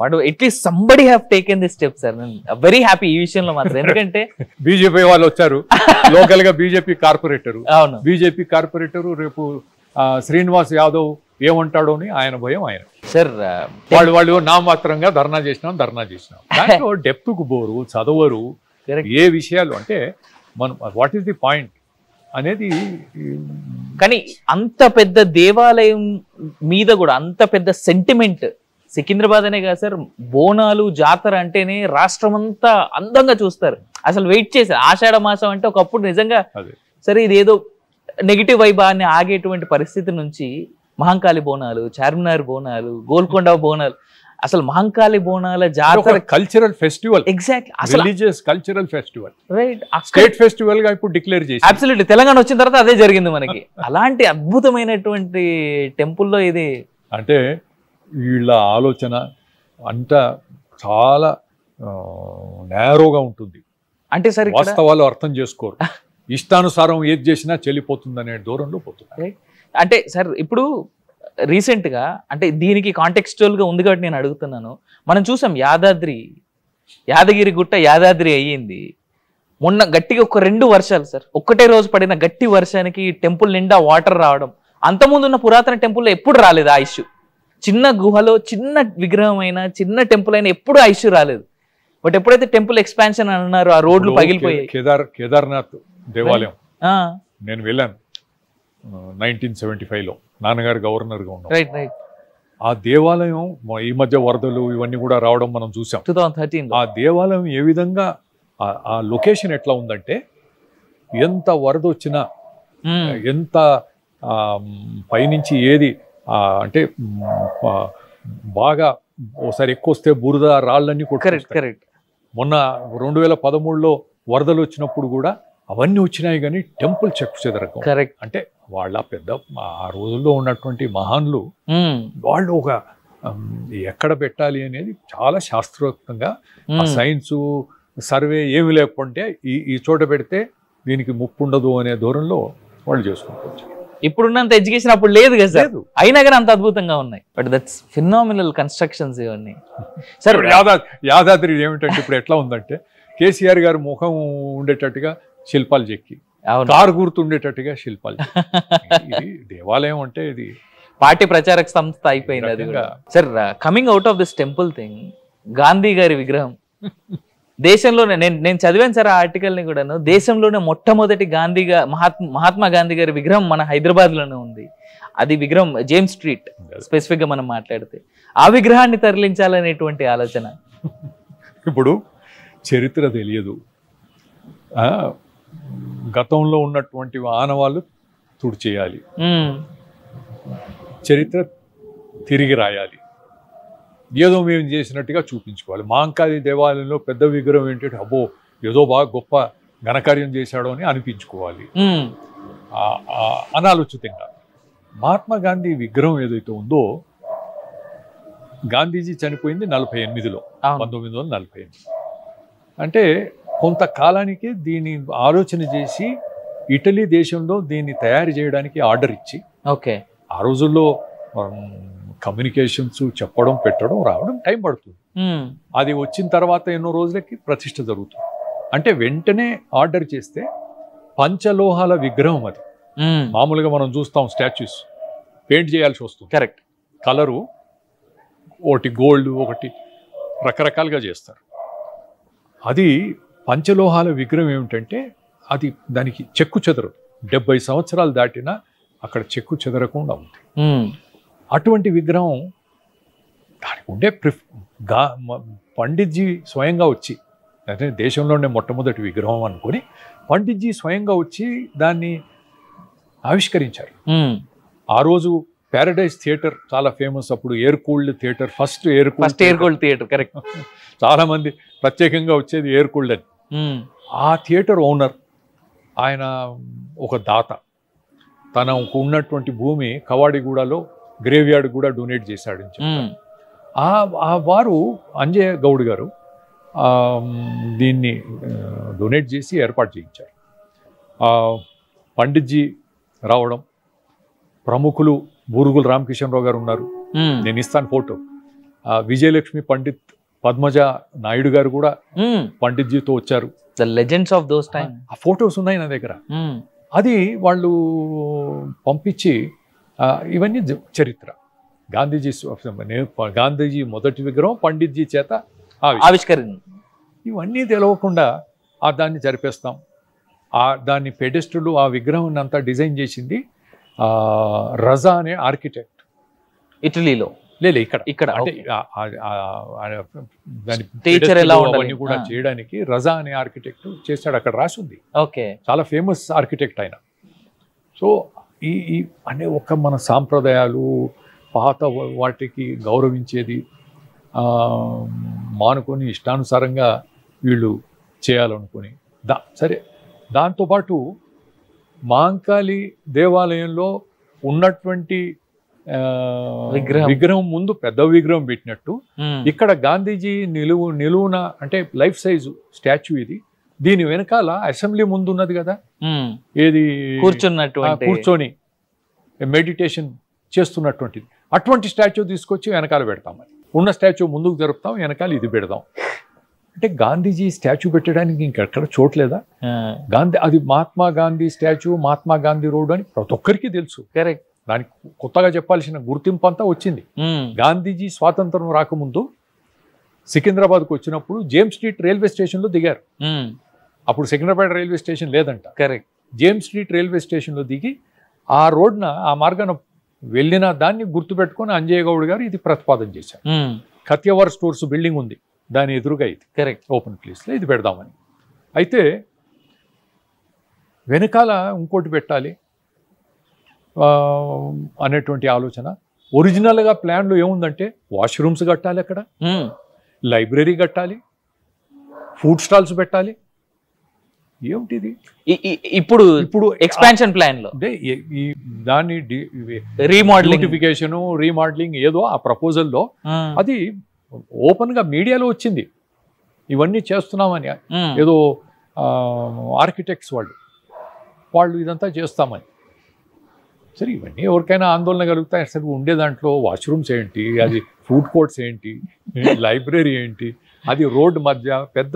వాడు at least somebody have taken this step sir. Very happy ఈ విషయంలో మాత్రం. ఎందుకంటే బీజేపీ వాళ్ళు వచ్చారు, లోకల్ గా బీజేపీ కార్పొరేటరు, అవును బీజేపీ కార్పొరేటరు రేపు శ్రీనివాస్ యాదవ్ ఏమంటాడో అని ఆయన భయం ఆయన. సార్ వాళ్ళు నామాత్రంగా ధర్నా చేసినాం దాంట్లో డెప్త్ కు బోరు, చదవరు. ఏ విషయాలు అంటే మనం వాట్ ఈస్ ది పాయింట్ అనేది. కానీ అంత పెద్ద దేవాలయం మీద కూడా అంత పెద్ద సెంటిమెంట్, సికింద్రాబాద్ అనే కాదు సార్, బోనాలు జాతర అంటేనే రాష్ట్రం అంతా అందంగా చూస్తారు. అసలు వెయిట్ చేశారు. ఆషాఢ మాసం అంటే ఒకప్పుడు నిజంగా సరే ఇదేదో నెగిటివ్ వైబా అని ఆగేటువంటి పరిస్థితి నుంచి మహంకాళి బోనాలు, చార్మినార్ బోనాలు, గోల్కొండ బోనాలు, అసలు మహంకాళి బోనాల జాతర cultural festival. Exactly, religious cultural festival, right, state festival గా ఇప్పుడు డిక్లేర్ చేసి. అబ్సల్యూట్లీ, తెలంగాణ వచ్చిన తర్వాత అదే జరిగింది మనకి. అలాంటి అద్భుతమైనటువంటి టెంపుల్లో ఇది అంటే వీళ్ళ ఆలోచన అంతా చాలా నేరోగా ఉంటుంది. అంటే సార్ వాస్తవాలు అర్థం చేసుకోరు, ఇష్టానుసారం ఏది చేసినా చెల్లిపోతుంది అనే దూరంలో పోతుంది. అంటే సార్ ఇప్పుడు రీసెంట్ గా, అంటే దీనికి కాంటెక్స్చువల్ గా ఉంది కాబట్టి నేను అడుగుతున్నాను. మనం చూసాం యాదగిరి గుట్ట యాదాద్రి అయ్యింది మొన్న గట్టిగా ఒక 2 వర్షాలు సార్, ఒక్కటే రోజు పడిన గట్టి వర్షానికి టెంపుల్ నిండా వాటర్ రావడం. అంతకుముందు ఉన్న పురాతన టెంపుల్లో ఎప్పుడు రాలేదు ఆ ఇష్యూ. చిన్న గుహలో చిన్న విగ్రహం అయినా చిన్న టెంపుల్ అయినా ఎప్పుడు ఆ ఇష్యూ రాలేదు. బట్ ఎప్పుడైతే టెంపుల్ ఎక్స్పాన్షన్ అన్నారు, ఆ రోడ్లు పగిలిపోయాయి. కేదార్నాథ్ దేవాలయం నేను వెళ్ళాను 1975లో, నాన్నగారు గవర్నర్ గా ఉన్నారు. Right right. ఆ దేవాలయం ఈ మధ్య వరదలు ఇవన్నీ కూడా రావడం మనం చూసాం 2013. ఆ దేవాలయం ఏ విధంగా, ఆ లొకేషన్ ఎట్లా ఉందంటే, ఎంత వరద వచ్చినా, ఎంత పైనుంచి ఏది అంటే బాగా ఒకసారి ఎక్కువ వస్తే బురద రాళ్ళన్నీ కొట్టుకొస్తాయి. మొన్న 2013లో వరదలు వచ్చినప్పుడు కూడా అవన్నీ వచ్చినాయి, కానీ టెంపుల్ చెక్కు చెదరకం. అంటే వాళ్ళ పెద్ద ఆ రోజుల్లో ఉన్నటువంటి మహాన్లు వాళ్ళు ఒక ఎక్కడ పెట్టాలి అనేది చాలా శాస్త్రోక్తంగా, సైన్స్ సర్వే ఏమి లేకుంటే ఈ చోట పెడితే దీనికి ముప్పు ఉండదు అనే దూరంలో వాళ్ళు చేసుకుంటారు. ఇప్పుడున్నంత ఎడ్యుకేషన్ అప్పుడు లేదు కదా సార్, అయినా కానీ అంత అద్భుతంగా ఉన్నాయి. బట్ దట్స్ ఫినామినల్ కన్స్ట్రక్షన్స్ ఇవన్నీ. సార్ యాదాద్రి ఏమిటంటే ఇప్పుడు ఎట్లా ఉందంటే, కేసీఆర్ గారు ముఖం ఉండేటట్టుగా శిల్పాలు చెక్కి, కారు గుర్తు ఉండేటట్టుగా శిల్పాలు. ఇది దేవాలయం అంటే ఇది పార్టీ ప్రచారక సంస్థ అయిపోయింది అది కూడా. Sir coming out of this temple thing, Gandhi గారి విగ్రహం దేశంలోనే, నేను చదివాను సార్ ఆ ఆర్టికల్ని కూడాను, దేశంలోనే మొట్టమొదటి మహాత్మా గాంధీ గారి విగ్రహం మన హైదరాబాద్ లోనే ఉంది. అది విగ్రహం జేమ్స్ స్ట్రీట్ స్పెసిఫిక్ గా మనం మాట్లాడితే. ఆ విగ్రహాన్ని తరలించాలనేటువంటి ఆలోచన. ఇప్పుడు చరిత్ర తెలియదు, గతంలో ఉన్నటువంటి ఆనవాళ్ళు తుడిచేయాలి, చరిత్ర తిరిగి రాయాలి, ఏదో మేము చేసినట్టుగా చూపించుకోవాలి. మహంకాళి దేవాలయంలో పెద్ద విగ్రహం ఏంటంటే అబ్బో ఏదో బాగా గొప్ప ఘనకార్యం చేశాడో అని అనిపించుకోవాలి, అనాలోచితంగా. మహాత్మా గాంధీ విగ్రహం ఏదైతే ఉందో, గాంధీజీ చనిపోయింది 48లో, 1948. అంటే కొంతకాలానికి దీన్ని ఆలోచన చేసి ఇటలీ దేశంలో దీన్ని తయారు చేయడానికి ఆర్డర్ ఇచ్చి, ఆ రోజుల్లో కమ్యూనికేషన్స్ చెప్పడం, పెట్టడం, రావడం టైం పడుతుంది. అది వచ్చిన తర్వాత ఎన్నో రోజులకి ప్రతిష్ఠ జరుగుతుంది. అంటే వెంటనే ఆర్డర్ చేస్తే పంచలోహాల విగ్రహం అది. మామూలుగా మనం చూస్తాం స్టాచ్యూస్ పెయింట్ చేయాల్సి వస్తుంది, కరెక్ట్, కలరు ఒకటి గోల్డ్, ఒకటి రకరకాలుగా చేస్తారు. అది పంచలోహాల విగ్రహం ఏమిటంటే అది దానికి చెక్కు చెదరదు. 70 సంవత్సరాలు దాటినా అక్కడ చెక్కు చెదరకుండా ఉంది. అటువంటి విగ్రహం దానికి ఉండే పండిట్జీ స్వయంగా వచ్చి, అంటే దేశంలోనే మొట్టమొదటి విగ్రహం అనుకొని పండిట్జీ స్వయంగా వచ్చి దాన్ని ఆవిష్కరించారు. ఆ రోజు ప్యారడైజ్ థియేటర్ చాలా ఫేమస్. అప్పుడు air cooled theatre, first air cooled theatre, correct. చాలా మంది ప్రత్యేకంగా వచ్చేది ఎయిర్ కూల్డ్ అని. ఆ థియేటర్ ఓనర్ ఆయన ఒక దాత, తనకు ఉన్నటువంటి భూమి కవాడిగూడలో గ్రేవ్యార్డ్ కూడా డొనేట్ చేశాడని చెప్పారు. ఆ వారు అంజయ్య గౌడ్ గారు దీన్ని డొనేట్ చేసి ఏర్పాటు చేయించారు. పండిట్జీ రావడం, ప్రముఖులు బూరుగుల రామకృష్ణరావు గారు ఉన్నారు, నేను ఇస్తాను ఫోటో. విజయలక్ష్మి పండిత్ పద్మజ నాయుడు గారు కూడా పండిత్జీతో వచ్చారు. The legends of those time. ఆ ఫొటోస్ ఉన్నాయి నా దగ్గర. అది వాళ్ళు పంపించి ఇవన్నీ చరిత్ర. గాంధీజీ మొదటి విగ్రహం పండిత్జీ చేత ఆవిష్కరణ. ఇవన్నీ తెలవకుండా దాన్ని జరిపేస్తాం. దాన్ని పెడెస్టులు ఆ విగ్రహం అంతా డిజైన్ చేసింది రజా అనే ఆర్కిటెక్ట్, ఇటలీలో. లేదు ఇక్కడ అంటే దాని కూడా చేయడానికి రజా అనే ఆర్కిటెక్ట్ చేశాడు. అక్కడ రాసింది. ఓకే, చాలా ఫేమస్ ఆర్కిటెక్ట్ ఆయన. సో ఈ అనే మన సాంప్రదాయాలు పాత వాటికి గౌరవించేది మానుకొని ఇష్టానుసారంగా వీళ్ళు చేయాలనుకుని సరే. దాంతోపాటు మాంకాళి దేవాలయంలో ఉన్నటువంటి విగ్రహం ముందు పెద్ద విగ్రహం పెట్టినట్టు ఇక్కడ గాంధీజీ నిలువున అంటే లైఫ్ సైజు స్టాచ్యూ ఇది. దీని వెనకాల అసెంబ్లీ ముందు ఉన్నది కదా, ఏది కూర్చొని మెడిటేషన్ చేస్తున్నటువంటిది, అటువంటి స్టాచ్యూ తీసుకొచ్చి వెనకాల పెడతామని. ఉన్న స్టాచ్యూ ముందుకు జరుపుతాం, వెనకాల ఇది పెడదాం. అంటే గాంధీజీ స్టాచ్యూ పెట్టడానికి ఇంకెక్కడ చోట్లేదా? అది మహాత్మా గాంధీ స్టాచ్యూ, మహాత్మా గాంధీ రోడ్ అని ప్రతి ఒక్కరికి తెలుసు. కరెక్ట్. దానికి కొత్తగా చెప్పాల్సిన గుర్తింపు అంతా వచ్చింది. గాంధీజీ స్వాతంత్రం రాకముందు సికింద్రాబాద్కు వచ్చినప్పుడు జేమ్స్ స్ట్రీట్ రైల్వే స్టేషన్లో దిగారు. అప్పుడు సికింద్రాబాద్ రైల్వే స్టేషన్ లేదంట. కరెక్ట్. జేమ్స్ స్ట్రీట్ రైల్వే స్టేషన్లో దిగి ఆ రోడ్న ఆ మార్గాన వెళ్ళిన దాన్ని గుర్తుపెట్టుకుని అంజయ్య గౌడ్ గారు ఇది ప్రతిపాదన చేశారు. కత్యవర్ స్టోర్స్ బిల్డింగ్ ఉంది, దాని ఎదురుగా ఇది. కరెక్ట్. ఓపెన్ ప్లేస్లో ఇది పెడదామని. అయితే వెనకాల ఇంకోటి పెట్టాలి అనేటువంటి ఆలోచన. ఒరిజినల్గా ప్లాన్లో ఏముందంటే వాష్రూమ్స్ కట్టాలి, అక్కడ లైబ్రరీ కట్టాలి, ఫుడ్ స్టాల్స్ పెట్టాలి. ఏమిటిది ఇప్పుడు ఎక్స్పాన్షన్ ప్లాన్ లో దాన్ని రీమోడలింగ్ ఏదో ఆ ప్రపోజల్ లో అది ఓపెన్ గా మీడియాలో వచ్చింది. ఇవన్నీ చేస్తున్నామని ఏదో ఆర్కిటెక్ట్స్ వాళ్ళు ఇదంతా చేస్తామని. సరే, ఇవన్నీ ఎవరికైనా ఆందోళన కలుగుతాయి. అసలు ఉండే దాంట్లో వాష్రూమ్స్ ఏంటి, అది ఫుడ్ కోర్ట్స్ ఏంటి, లైబ్రరీ ఏంటి, అది రోడ్డు మధ్య పెద్ద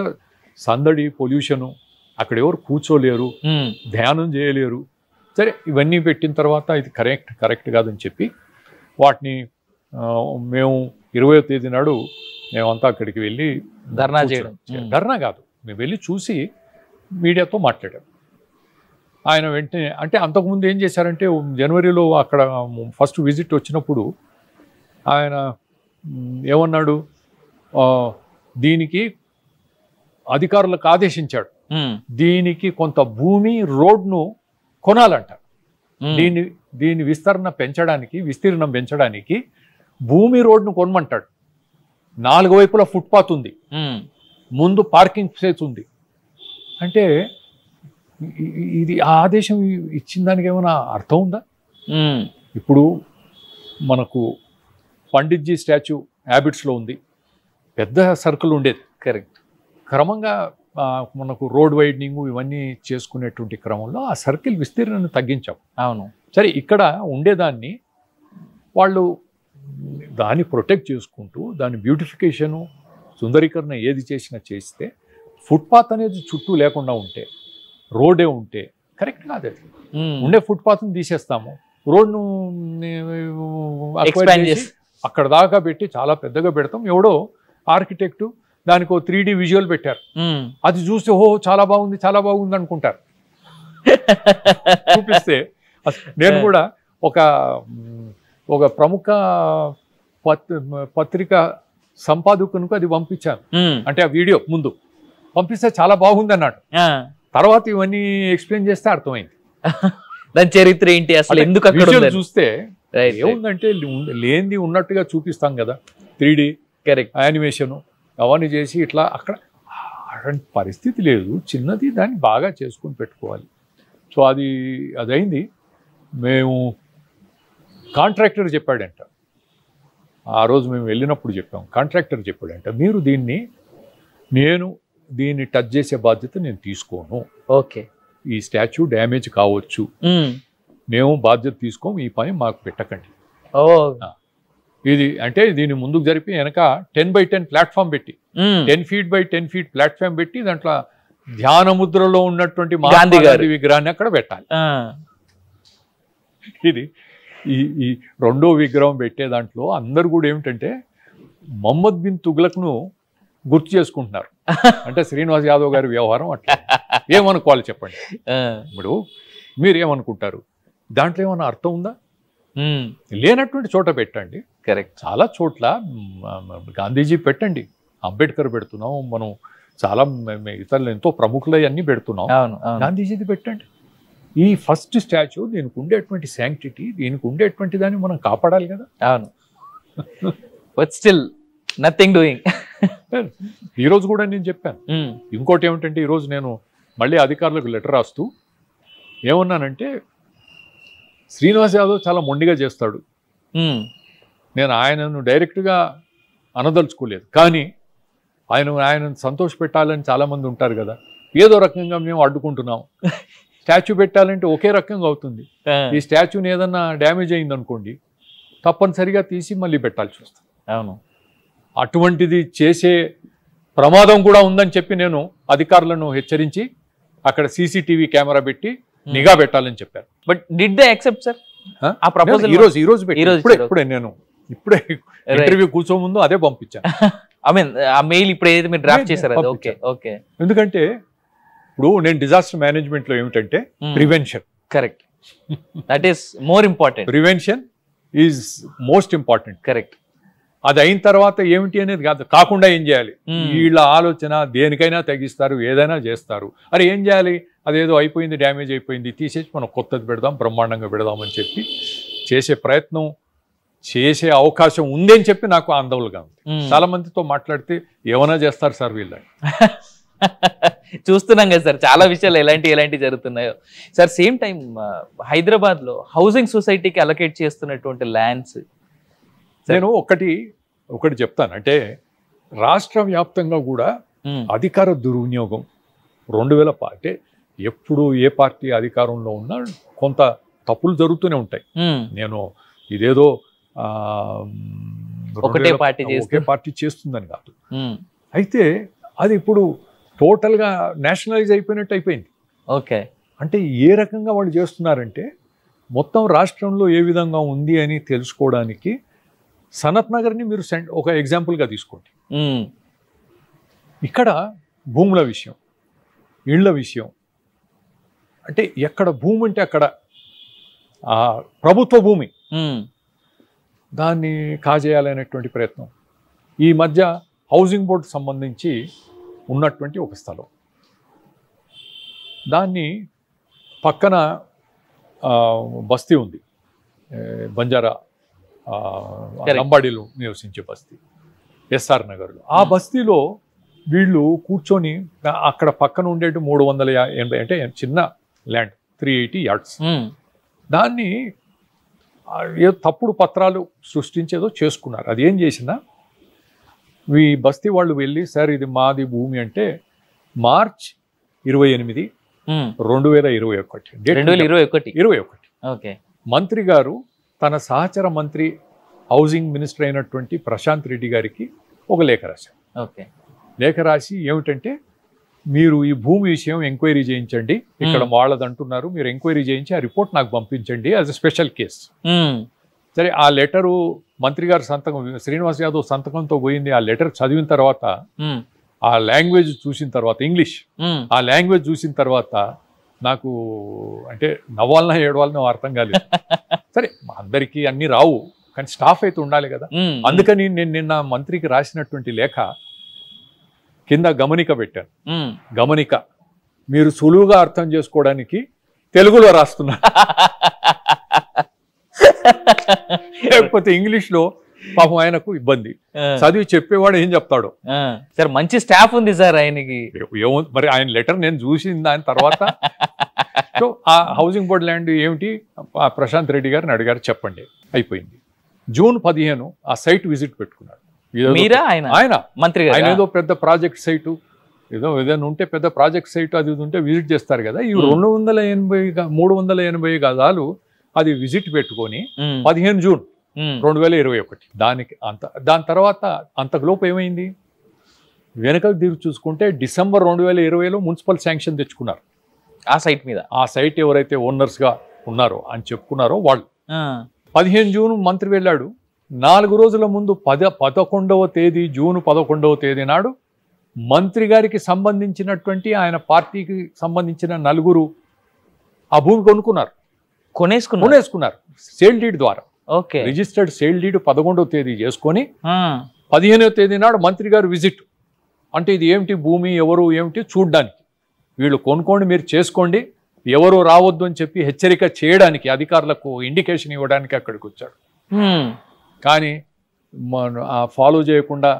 సందడి, పొల్యూషను, అక్కడ ఎవరు కూర్చోలేరు, ధ్యానం చేయలేరు. సరే, ఇవన్నీ పెట్టిన తర్వాత ఇది కరెక్ట్ కాదని చెప్పి వాటిని మేము 20వ తేదీ నాడు మేమంతా అక్కడికి వెళ్ళి ధర్నా చేయడం. ధర్నా కాదు, మేము వెళ్ళి చూసి మీడియాతో మాట్లాడాం. ఆయన వెంటనే అంటే అంతకుముందు ఏం చేశారంటే జనవరిలో అక్కడ ఫస్ట్ విజిట్ వచ్చినప్పుడు ఆయన ఏమన్నాడు, దీనికి అధికారులకు ఆదేశించాడు, దీనికి కొంత భూమి రోడ్ను కొనాలంట. దీని విస్తీర్ణం పెంచడానికి భూమి రోడ్ను కొనమంటాడు. 4 వైపులా ఫుట్పాత్ ఉంది, ముందు పార్కింగ్ ప్లేస్ ఉంది. అంటే ఇది ఆ ఆదేశం ఇచ్చిన దానికి ఏమైనా అర్థం ఉందా? ఇప్పుడు మనకు పండిత్జీ స్టాచ్యూ హ్యాబిట్స్లో ఉంది, పెద్ద సర్కిల్ ఉండేది. కరెక్ట్. క్రమంగా మనకు రోడ్ వైడనింగ్ ఇవన్నీ చేసుకునేటువంటి క్రమంలో ఆ సర్కిల్ విస్తీర్ణాన్ని తగ్గించాం. అవును. సరే, ఇక్కడ ఉండేదాన్ని వాళ్ళు దాన్ని ప్రొటెక్ట్ చేసుకుంటూ దాని బ్యూటిఫికేషను, సుందరీకరణ ఏది చేసినా చేస్తే ఫుట్పాత్ అనేది చుట్టూ లేకుండా ఉంటే, రోడ్డే ఉంటే కరెక్ట్ కాదు. అది ఉండే ఫుట్పాత్ని తీసేస్తాము, రోడ్ను అక్కడ దాకా పెట్టి చాలా పెద్దగా పెడతాం. ఎవడో ఆర్కిటెక్టు దానికి 3D విజువల్ పెట్టారు, అది చూస్తే ఓహో చాలా బాగుంది అనుకుంటారు. చూపిస్తే నేను కూడా ఒక ప్రముఖ పత్రిక సంపాదకునికి అది పంపించాను. అంటే ఆ వీడియో ముందు పంపిస్తే చాలా బాగుంది అన్నాడు. తర్వాత ఇవన్నీ ఎక్స్ప్లెయిన్ చేస్తే అర్థమైంది దాని చరిత్ర ఏంటి, అసలు ఎందుకు అక్కడ చూస్తే ఏముందంటే లేనిది ఉన్నట్టుగా చూపిస్తాం కదా, 3D యానిమేషన్ అవన్నీ చేసి ఇట్లా అక్కడ అలాంటి పరిస్థితి లేదు. చిన్నది దాన్ని బాగా చేసుకుని పెట్టుకోవాలి. సో అదైంది. మేము కాంట్రాక్టర్ చెప్పాడంట, ఆ రోజు మేము వెళ్ళినప్పుడు చెప్పాం, కాంట్రాక్టర్ చెప్పాడంట, మీరు దీన్ని టచ్ చేసే బాధ్యత నేను తీసుకోను. ఓకే, ఈ స్టాచ్యూ డ్యామేజ్ కావచ్చు, మేము బాధ్యత తీసుకోము, ఈ పని మాకు పెట్టకండి. ఇది అంటే దీన్ని ముందుకు జరిపి వెనక 10x10 ప్లాట్ఫామ్ పెట్టి 10 feet by 10 feet ప్లాట్ఫామ్ పెట్టి దాంట్లో ధ్యాన ముద్రలో ఉన్నటువంటి గాంధీ గారి విగ్రహాన్ని అక్కడ పెట్టాలి. ఇది ఈ రెండో విగ్రహం పెట్టే దాంట్లో అందరు కూడా ఏమిటంటే మహమ్మద్ బిన్ తుగ్లక్ను గుర్తు చేసుకుంటున్నారు. అంటే శ్రీనివాస్ యాదవ్ గారి వ్యవహారం అట్లా. ఏమనుకోవాలి చెప్పండి. ఇప్పుడు మీరు ఏమనుకుంటారు? దాంట్లో ఏమన్నా అర్థం ఉందా? లేనటువంటి చోట పెట్టండి. కరెక్ట్. చాలా చోట్ల గాంధీజీ పెట్టండి, అంబేద్కర్ పెడుతున్నాం, మనం చాలా ఇతరులు ఎంతో ప్రముఖులు అన్నీ పెడుతున్నాం. గాంధీజీది పెట్టండి. ఈ ఫస్ట్ స్టాచ్యూ దీనికి ఉండేటువంటి శాంక్టిటీ, దీనికి ఉండేటువంటి దాన్ని మనం కాపాడాలి కదా. అవును. But still nothing doing. ఈరోజు కూడా నేను చెప్పాను. ఇంకోటి ఏమిటంటే ఈరోజు నేను మళ్ళీ అధికారులకు లెటర్ రాస్తూ ఏమన్నానంటే, శ్రీనివాస్ యాదవ్ చాలా మొండిగా చేస్తాడు, నేను ఆయనను డైరెక్ట్గా అనదలుచుకోలేదు, కానీ ఆయనను సంతోష పెట్టాలని చాలామంది ఉంటారు కదా, ఏదో రకంగా మేము అడ్డుకుంటున్నాం. స్టాచ్యూ పెట్టాలంటే ఒకే రకంగా అవుతుంది. ఈ స్టాచ్యూని ఏదన్నా డ్యామేజ్ అయిందనుకోండి, తప్పనిసరిగా తీసి మళ్ళీ పెట్టాల్సి వస్తుంది. అవును. అటువంటిది చేసే ప్రమాదం కూడా ఉందని చెప్పి నేను అధికారులను హెచ్చరించి అక్కడ సీసీటీవీ కెమెరా పెట్టి నిఘా పెట్టాలని చెప్పారు. But did they accept sir ఆ ప్రపోజల్? ఇప్పుడే ఇంటర్వ్యూ కూర్చో ముందు అదే పంపించాను. ఐ మీన్ ఆ మెయిల్ ఇప్పుడు ఏదైతే మీరు డ్రాఫ్ట్ చేశారు అది. Okay okay. ఎందుకంటే ఇప్పుడు నేను డిజాస్టర్ మేనేజ్మెంట్ లో ఏమిటంటే prevention. Correct. That is more important. Prevention is most important. Correct. అది అయిన తర్వాత ఏమిటి అనేది కాదు, కాకుండా ఏం చేయాలి. వీళ్ళ ఆలోచన దేనికైనా తగ్గిస్తారు, ఏదైనా చేస్తారు. అరే ఏం చేయాలి, అదేదో అయిపోయింది, డ్యామేజ్ అయిపోయింది, తీసేసి మనం కొత్తది పెడదాం, బ్రహ్మాండంగా పెడదామని చెప్పి చేసే ప్రయత్నం చేసే అవకాశం ఉంది అని చెప్పి నాకు ఆందోళనగా ఉంది. చాలా మందితో మాట్లాడితే ఏమైనా చేస్తారు సార్ వీళ్ళని. చూస్తున్నాం కదా సార్, చాలా విషయాలు ఎలాంటి జరుగుతున్నాయో సార్. సేమ్ టైం హైదరాబాద్ లో హౌసింగ్ సొసైటీకి అలొకేట్ చేస్తున్నటువంటి ల్యాండ్స్, నేను ఒకటి చెప్తాను. అంటే రాష్ట్ర వ్యాప్తంగా కూడా అధికార దుర్వినియోగం 2000 అంటే ఎప్పుడు ఏ పార్టీ అధికారంలో ఉన్నా కొంత తప్పులు జరుగుతూనే ఉంటాయి. నేను ఇదేదో ఒకే పార్టీ చేస్తుందని కాదు. అయితే అది ఇప్పుడు టోటల్గా నేషనలైజ్ అయిపోయినట్టు అయిపోయింది. ఓకే. అంటే ఏ రకంగా వాళ్ళు చేస్తున్నారంటే మొత్తం రాష్ట్రంలో ఏ విధంగా ఉంది అని తెలుసుకోవడానికి సనత్ నగర్ని మీరు ఒక ఎగ్జాంపుల్గా తీసుకోండి. ఇక్కడ భూముల విషయం, ఇళ్ల విషయం, అంటే ఎక్కడ భూమి ఉంటే అక్కడ ప్రభుత్వ భూమి దాన్ని కాజేయాలనేటువంటి ప్రయత్నం. ఈ మధ్య హౌసింగ్ బోర్డు సంబంధించి ఉన్నటువంటి ఒక స్థలం, దాన్ని పక్కన బస్తీ ఉంది, బంజారా లంబాడీలు నివసించే బస్తీ, ఎస్ఆర్ నగర్లో. ఆ బస్తీలో వీళ్ళు కూర్చొని అక్కడ పక్కన ఉండేటి 380 అంటే చిన్న ల్యాండ్ 380 యార్డ్స్, దాన్ని ఏదో తప్పుడు పత్రాలు సృష్టించేదో చేసుకున్నారు. అది ఏం చేసినా ఈ బస్తీ వాళ్ళు వెళ్ళి, సార్ ఇది మాది భూమి అంటే మార్చ్ 28, 2021 మంత్రి గారు తన సహచర మంత్రి హౌసింగ్ మినిస్టర్ అయినటువంటి ప్రశాంత్ రెడ్డి గారికి ఒక లేఖ రాశారు. లేఖ రాసి ఏమిటంటే, మీరు ఈ భూమి విషయం ఎంక్వైరీ చేయించండి, ఇక్కడ వాళ్ళది అంటున్నారు, మీరు ఎంక్వైరీ చేయించి ఆ రిపోర్ట్ నాకు పంపించండి యాజ్ ఎ స్పెషల్ కేస్. సరే, ఆ లెటరు మంత్రి గారు సంతకం, శ్రీనివాస్ యాదవ్ సంతకంతో పోయింది. ఆ లెటర్ చదివిన తర్వాత, ఆ లాంగ్వేజ్ చూసిన తర్వాత, ఇంగ్లీష్ ఆ లాంగ్వేజ్ చూసిన తర్వాత నాకు అంటే నవ్వాలన్నా ఏడవాలన్నా అర్థం కాలేదు. సరే, అందరికీ అన్ని రావు, కానీ స్టాఫ్ అయితే ఉండాలి కదా. అందుకని నేను నిన్న మంత్రికి రాసినటువంటి లేఖ కింద గమనిక పెట్టాను. గమనిక మీరు సులువుగా అర్థం చేసుకోవడానికి తెలుగులో రాస్తున్నారు, లేకపోతే ఇంగ్లీష్లో పాపం ఆయనకు ఇబ్బంది, చదివి చెప్పేవాడు ఏం చెప్తాడు. సార్ మంచి స్టాఫ్ ఉంది సార్ ఆయనకి. మరి ఆయన లెటర్ నేను చూసిన దాని తర్వాత సో ఆ హౌసింగ్ బోర్డు ల్యాండ్ ఏమిటి, ప్రశాంత్ రెడ్డి గారిని అడిగారు, చెప్పండి. అయిపోయింది. జూన్ 15 ఆ సైట్ విజిట్ పెట్టుకున్నాడు. ఆయన మంత్రి ఆయన ఏదో పెద్ద ప్రాజెక్ట్ సైటు, ఏదైనా ఉంటే పెద్ద ప్రాజెక్ట్ సైట్ అది ఉంటే విజిట్ చేస్తారు కదా. ఈ 380 గజాలు అది విజిట్ పెట్టుకొని 15 జూన్ 2021 దానికి దాని తర్వాత అంతకులోపు ఏమైంది? వెనకకు తిరిగి చూసుకుంటే డిసెంబర్ 2020లో మున్సిపల్ శాంక్షన్ తెచ్చుకున్నారు ఆ సైట్ మీద. ఆ సైట్ ఎవరైతే ఓనర్స్గా ఉన్నారో అని చెప్పుకున్నారో వాళ్ళు. 15 జూన్ మంత్రి వెళ్ళాడు. 4 రోజుల ముందు 11వ తేదీ జూన్ 11వ తేదీ నాడు మంత్రి గారికి సంబంధించినటువంటి ఆయన పార్టీకి సంబంధించిన 4 ఆ భూమి కొనేసుకున్నారు సేల్ డీడ్ ద్వారా. ఓకే, రిజిస్టర్డ్ సేల్ డీడ్ 11వ తేదీ చేసుకొని 15వ తేదీ నాడు మంత్రి గారు విజిట్. అంటే ఇది ఏమిటి భూమి, ఎవరు ఏమిటి చూడ్డానికి, వీళ్ళు కొనుక్కోండి, మీరు చేసుకోండి, ఎవరు రావద్దు అని చెప్పి హెచ్చరిక చేయడానికి, అధికారులకు ఇండికేషన్ ఇవ్వడానికి అక్కడికి వచ్చాడు. కానీ ఫాలో చేయకుండా,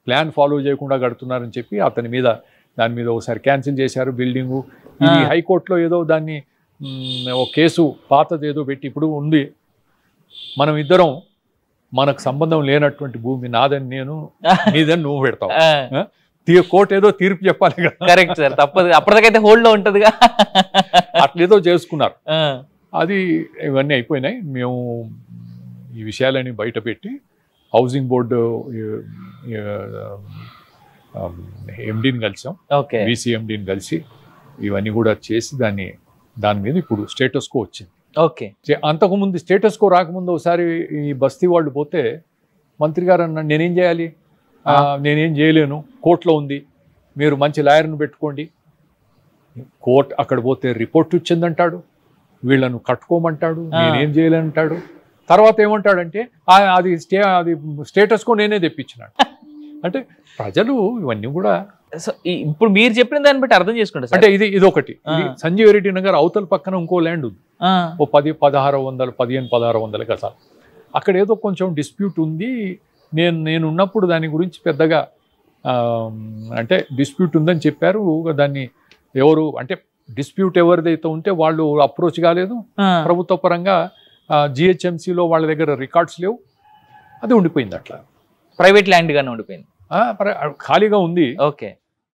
ప్లాన్ ఫాలో చేయకుండా కడుతున్నారని చెప్పి దాని మీద ఒకసారి క్యాన్సిల్ చేశారు బిల్డింగు. ఇది హైకోర్టులో ఏదో దాన్ని ఒక కేసు పాతది ఏదో పెట్టి ఇప్పుడు ఉంది. మనం ఇద్దరం మనకు సంబంధం లేనటువంటి భూమి నాదని నేను, నీదని నువ్వు పెడతావు. కోర్టు ఏదో తీర్పు చెప్పాలి కదా. కరెక్ట్ సార్, తప్పదు, అప్పటికైతే హోల్డ్ లో ఉంటదిగా. అట్లేదో చేసుకున్నారు. అది ఇవన్నీ అయిపోయినాయి. మేము ఈ విషయాలని బయట పెట్టి హౌసింగ్ బోర్డు ఎండీని కలిసాం, వీసీ ఎండీని కలిసి ఇవన్నీ కూడా చేసి దాని మీద ఇప్పుడు స్టేటస్ కో వచ్చింది. ఓకే, అంతకుముందు స్టేటస్ కో రాకముందు ఒకసారి ఈ బస్తీ వాళ్ళు పోతే మంత్రి గారు అన్నాడు, నేనేం చేయాలి, నేనేం చేయలేను, కోర్టులో ఉంది, మీరు మంచి లాయర్ను పెట్టుకోండి. కోర్టు అక్కడ పోతే రిపోర్ట్ ఇచ్చిందంటాడు, వీళ్ళను కట్టుకోమంటాడు, నేనేం చేయలేనంటాడు. తర్వాత ఏమంటాడంటే అది స్టేటస్ కో నేనే తెప్పించినాడు. అంటే ప్రజలు ఇవన్నీ కూడా ఇప్పుడు మీరు చెప్పిన దాన్ని బట్టి అర్థం చేసుకుంటారు. అంటే ఇది ఒకటి. సంజీవ్ రెడ్డి నగర్ అవతల పక్కన ఇంకో ల్యాండ్ ఉంది, ఓ 1500-1600 గజాలు. అక్కడ ఏదో కొంచెం డిస్ప్యూట్ ఉంది. నేను ఉన్నప్పుడు దాని గురించి పెద్దగా అంటే డిస్ప్యూట్ ఉందని చెప్పారు. దాన్ని ఎవరు అంటే డిస్ప్యూట్ ఎవరిదైతే ఉంటే వాళ్ళు అప్రోచ్ కాలేదు. ప్రభుత్వ పరంగా జిహెచ్ఎంసీలో వాళ్ళ దగ్గర రికార్డ్స్ లేవు, అది ఉండిపోయింది. అట్లా ప్రైవేట్ ల్యాండ్ గానే ఉండిపోయింది, ఖాళీగా ఉంది. ఓకే,